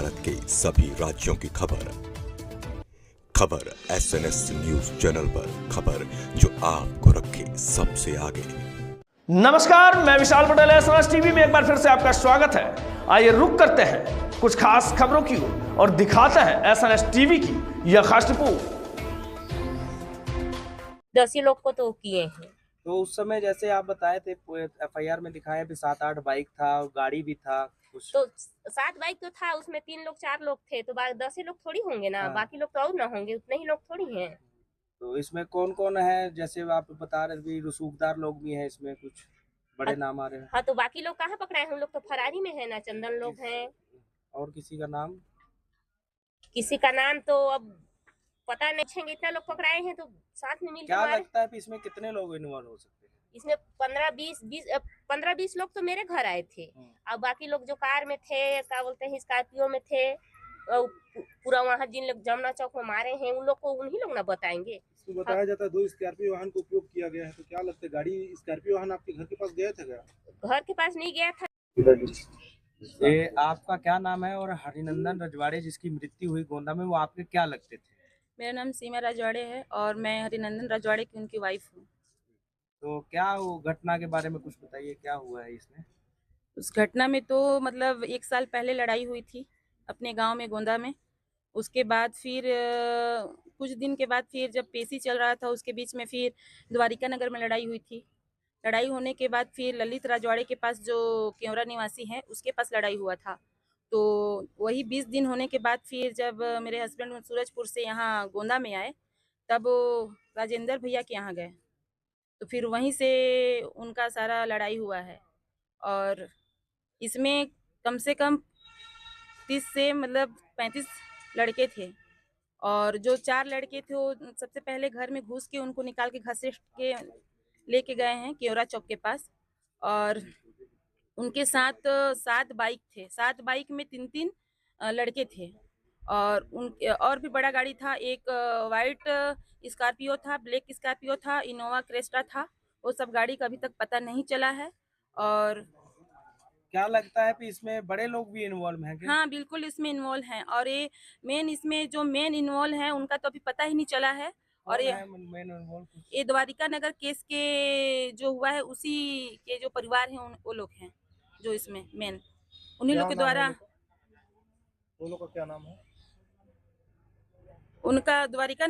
भारत के सभी राज्यों की खबर SNS न्यूज चैनल पर, खबर जो आपको रखे सबसे आगे। नमस्कार, मैं विशाल पटेल, SNS टीवी में एक बार फिर से आपका स्वागत है। आइए रुक करते हैं कुछ खास खबरों की ओर और दिखाते हैं SNS टीवी की यह खास रिपोर्ट। 10 ही लोग को तो किए हैं। तो उस समय जैसे आप बताए थे FIR में दिखाया भी 7-8 बाइक था, गाड़ी भी था कुछ। तो 7 बाइक तो था, उसमें 3 लोग 4 लोग थे, तो 10 ही लोग थोड़ी होंगे ना। हाँ। बाकी लोग तो और ना होंगे, उतने ही लोग थोड़ी हैं। तो इसमें कौन कौन है, जैसे आप बता रहे भी रसूखदार लोग भी हैं, इसमें कुछ बड़े नाम आ रहे हैं। हाँ, तो बाकी लोग कहाँ पकड़ाए? हम लोग तो फरारी में है ना। चंदन लोग हैं। और किसी का नाम? किसी का नाम तो अब पता नहीं। छेंगे इतना लोग पकड़ाए हैं, तो साथ में मिलकर क्या लगता है कि इसमें कितने लोग इन्वॉल्व हो सकते हैं? इसमें 15-20 लोग तो मेरे घर आए थे। और बाकी लोग जो कार में थे, क्या बोलते हैं, स्कॉर्पियो में थे, पूरा वहाँ जिन लोग जमुना चौक में मारे हैं, उन लोग को उन्हीं लोग ना बताएंगे। इसमें बताया जाता है 2 स्कॉर्पियो वाहन का उपयोग किया गया है, तो क्या लगता है गाड़ी स्कॉर्पियो वाहन आपके घर के पास गया था क्या? घर के पास नहीं गया था। ये आपका क्या नाम है? और हरिनंदन रजवाड़े जिसकी मृत्यु हुई गोंदा में, वो आपके क्या लगते थे? मेरा नाम सीमा रजवाड़े है और मैं हरिनंदन रजवाड़े की उनकी वाइफ हूँ। तो क्या वो घटना के बारे में कुछ बताइए, क्या हुआ है इसमें? उस घटना में तो मतलब 1 साल पहले लड़ाई हुई थी अपने गांव में, गोंदा में। उसके बाद फिर कुछ दिन के बाद फिर जब पेशी चल रहा था, उसके बीच में फिर द्वारिका नगर में लड़ाई हुई थी। लड़ाई होने के बाद फिर ललित रजवाड़े के पास, जो केवरा निवासी हैं, उसके पास लड़ाई हुआ था। तो वही 20 दिन होने के बाद फिर जब मेरे हस्बैंड सूरजपुर से यहाँ गोंदा में आए, तब राजेंद्र भैया के यहाँ गए, तो फिर वहीं से उनका सारा लड़ाई हुआ है। और इसमें कम से कम 30 से मतलब 35 लड़के थे। और जो 4 लड़के थे, वो सबसे पहले घर में घुस के उनको निकाल के घसीट के लेके गए हैं केवरा चौक के पास। और उनके साथ 7 बाइक थे। 7 बाइक में 3-3 लड़के थे। और और भी बड़ा गाड़ी था, एक वाइट स्कॉर्पियो था, ब्लैक स्कॉर्पियो था, इनोवा क्रेस्टा था। वो सब गाड़ी का अभी तक पता नहीं चला है। और क्या लगता है कि इसमें बड़े लोग भी इन्वॉल्व हैं क्या? हाँ, बिल्कुल इसमें इन्वॉल्व हैं। और ये इसमें जो मेन इन्वॉल्व है, उनका तो अभी पता ही नहीं चला है। और ये द्वारिका नगर केस के जो हुआ है, उसी के जो परिवार हैं, वो लोग हैं जो इसमें मेन, उन्हीं लोग के द्वारा। वो लोग का क्या नाम है? उनका द्वारिका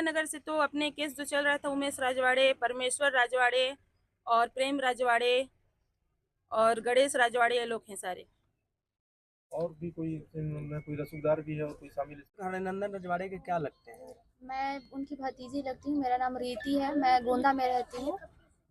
नगर से तो अपने केस जो चल रहा था, उमेश राजवाड़े, परमेश्वर राजवाड़े और प्रेम राजवाड़े और गणेश राजवाड़े, ये लोग हैं सारे। और भी कोई इनमें कोई रसूखदार भी है और कोई शामिल है? हरिनंदन रजवाड़े के क्या लगते हैं? मैं उनकी भतीजी लगती हूँ। मेरा नाम रीति है, मैं गोंदा में रहती हूँ।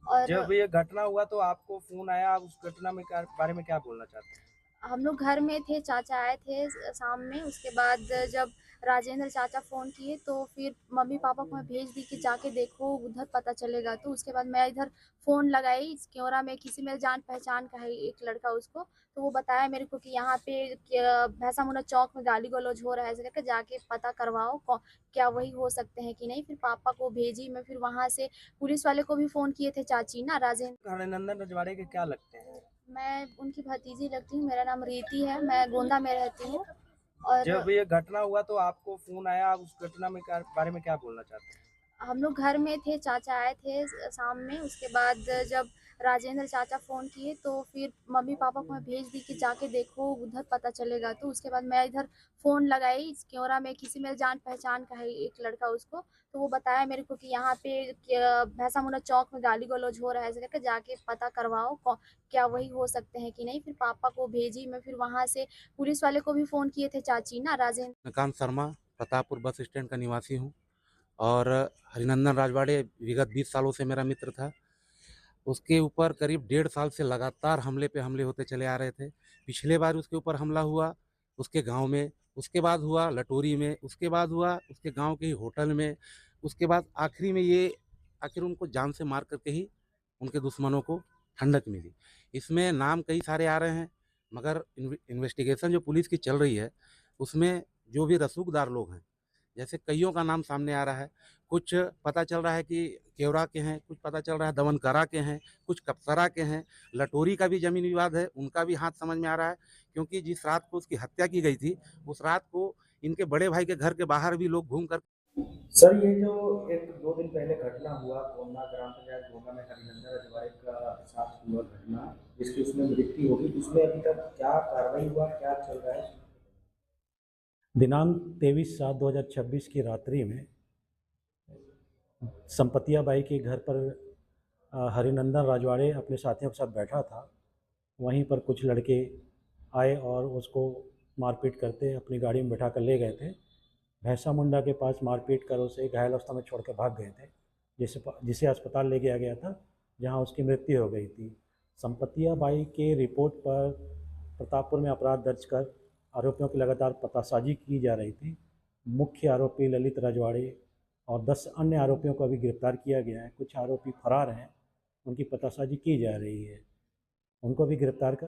और जब ये घटना हुआ तो आपको फोन आया, आप उस घटना में बारे में क्या बोलना चाहते हैं? हम लोग घर में थे, चाचा आए थे शाम में। उसके बाद जब राजेंद्र चाचा फ़ोन किए, तो फिर मम्मी पापा को मैं भेज दी कि जाके देखो, उधर पता चलेगा। तो उसके बाद मैं इधर फ़ोन लगाई, केवरा में किसी मेरे जान पहचान का है एक लड़का, उसको। तो वो बताया मेरे को कि यहाँ पे भैंसा मुन्ना चौक में गाली गलौज हो रहा है, ऐसे करके जाके पता करवाओ क्या वही हो सकते हैं कि नहीं। फिर पापा को भेजी मैं, फिर वहाँ से पुलिस वाले को भी फ़ोन किए थे, चाची ना राजेंद्र। हरिनंदन रजवाड़े के क्या लगते हैं? मैं उनकी भतीजी लगती हूँ। मेरा नाम रीति है, मैं गोंदा में रहती हूँ। और जब ये घटना हुआ तो आपको फोन आया, आप उस घटना में बारे में क्या बोलना चाहते हैं? हम लोग घर में थे, चाचा आए थे शाम में। उसके बाद जब राजेंद्र चाचा फ़ोन किए, तो फिर मम्मी पापा को मैं भेज दी कि जाके देखो, उधर पता चलेगा। तो उसके बाद मैं इधर फ़ोन लगाई, केवरा में किसी मेरे जान पहचान का है एक लड़का, उसको। तो वो बताया मेरे को कि यहाँ पे भैंसा मुन्ना चौक में गाली गलौज हो रहा है, ऐसे करके जाके पता करवाओ क्या वही हो सकते हैं कि नहीं। फिर पापा को भेजी मैं, फिर वहाँ से पुलिस वाले को भी फ़ोन किए थे, चाची ना राजेंद्र। कांत शर्मा, प्रतापपुर बस स्टैंड का निवासी हूँ। और हरिनंदन राजवाड़े विगत 20 सालों से मेरा मित्र था। उसके ऊपर करीब 1.5 साल से लगातार हमले पे हमले होते चले आ रहे थे। पिछले बार उसके ऊपर हमला हुआ उसके गांव में, उसके बाद हुआ लटोरी में, उसके बाद हुआ उसके गांव के ही होटल में, उसके बाद आखिरी में ये आखिर उनको जान से मार करके ही उनके दुश्मनों को ठंडक मिली। इसमें नाम कई सारे आ रहे हैं, मगर इन्वेस्टिगेशन जो पुलिस की चल रही है, उसमें जो भी रसूखदार लोग हैं, जैसे कईयों का नाम सामने आ रहा है। कुछ पता चल रहा है कि केवरा के हैं, कुछ पता चल रहा है दमनकरा के हैं, कुछ कपसरा के हैं, लटोरी का भी ज़मीन विवाद है, उनका भी हाथ समझ में आ रहा है। क्योंकि जिस रात को उसकी हत्या की गई थी, उस रात को इनके बड़े भाई के घर के बाहर भी लोग घूम कर सर, ये जो एक 2 दिन पहले घटना हुआ गोंदा ग्राम पंचायत गोंदा में हरिनंदन रजवाड़े का साथ हुआ घटना, जिसकी उसमें मृत्यु होगी, उसमें अभी तक क्या कार्रवाई हुआ, क्या चल रहा है? दिनांक 23/7/2026 की रात्रि में संपतिया बाई के घर पर हरिनंदन राजवाड़े अपने साथियों के साथ बैठा था। वहीं पर कुछ लड़के आए और उसको मारपीट करते अपनी गाड़ी में बैठा कर ले गए थे। भैंसा मुंडा के पास मारपीट कर उसे घायल अवस्था में छोड़ कर भाग गए थे, जिसे अस्पताल ले गया था, जहां उसकी मृत्यु हो गई थी। संपतिया बाई के रिपोर्ट पर प्रतापपुर में अपराध दर्ज कर आरोपियों की लगातार पतासाजी की जा रही थी। मुख्य आरोपी ललित रजवाड़े और 10 अन्य आरोपियों को अभी गिरफ्तार किया गया है। कुछ आरोपी फरार हैं, उनकी पतासाजी की जा रही है, उनको भी गिरफ्तार कर